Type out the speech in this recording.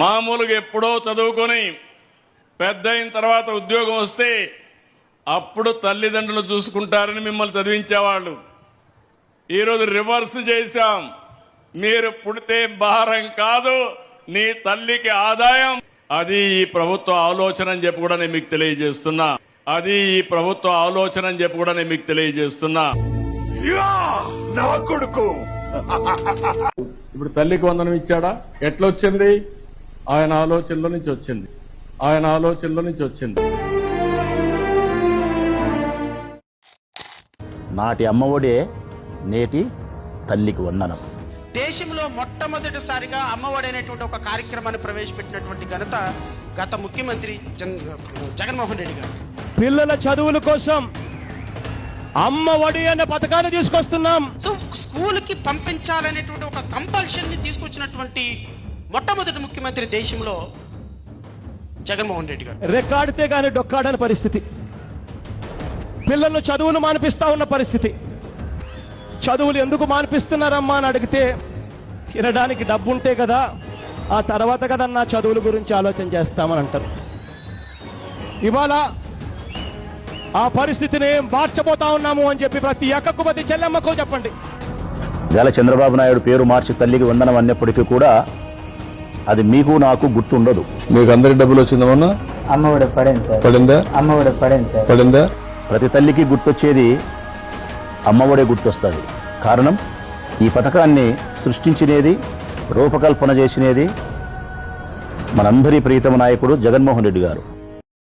మామూలుగా ఎప్పుడో చదువుకొని పెద్ద అయిన తర్వాత ఉద్యోగం వస్తే అప్పుడు తల్లిదండ్రులు చూసుకుంటారని మిమ్మల్ని చదివించేవాళ్ళు. ఈరోజు రివర్స్ చేశాం. మీరు పుడితే భారం కాదు, నీ తల్లికి ఆదాయం. అది ఈ ప్రభుత్వ ఆలోచన అని చెప్పి కూడా నేను మీకు తెలియజేస్తున్నా. అది ఈ ప్రభుత్వ ఆలోచన అని చెప్పి కూడా నేను మీకు తెలియజేస్తున్నా. నా కొడుకు ఇప్పుడు తల్లికి వందనం ఇచ్చాడా? ఎట్లా వచ్చింది? ఆయన ఆలోచనలో నుంచి వచ్చింది. ఆయన ఆలోచనలో నుంచి వచ్చింది. నాటి అమ్మఒడే నేటి తల్లికి వందనం. దేశంలో మొట్టమొదటిసారిగా అమ్మఒడి అనేటువంటి ఒక కార్యక్రమాన్ని ప్రవేశపెట్టినటువంటి ఘనత గత ముఖ్యమంత్రి జగన్మోహన్ రెడ్డి గారు. పిల్లల చదువుల కోసం అమ్మఒడి అనే పథకాన్ని తీసుకొస్తున్నాం. సో స్కూల్ కి పంపించాలనేటువంటి ఒక కంపల్షన్ ని తీసుకొచ్చినటువంటి మొట్టమొదటి ముఖ్యమంత్రి దేశంలో జగన్మోహన్ రెడ్డి గారు. రెక్కాడితే గాని డొక్కాడని పరిస్థితి, పిల్లలను చదువులు మానిపిస్తా ఉన్న పరిస్థితి. చదువులు ఎందుకు మానిపిస్తున్నారమ్మా అని అడిగితే తినడానికి డబ్బు ఉంటే కదా, ఆ తర్వాత కదా నా చదువుల గురించి ఆలోచన చేస్తామని అంటారు. ఇవాళ ఆ పరిస్థితిని మార్చబోతా ఉన్నాము అని చెప్పి ప్రతి అక్కకు ప్రతి చెల్లెమ్మకు చెప్పండి. గల చంద్రబాబు నాయుడు పేరు మార్చి తల్లికి వందనం అన్నప్పటికీ కూడా అది మీకు నాకు గుర్తుండదు. మీకు అందరికి డబ్బులు వచ్చిందమన్నా? అమ్మఒడి పడింది సార్. పడిందా? అమ్మఒడి పడింది సార్. పడిందా? ప్రతి తల్లికి గుర్తొచ్చేది అమ్మఒడే గుర్తొస్తుంది. కారణం, ఈ పథకాన్ని సృష్టించినది, రూపకల్పన చేసినది మనందరి ప్రీతమ నాయకుడు జగన్మోహన్ రెడ్డి గారు.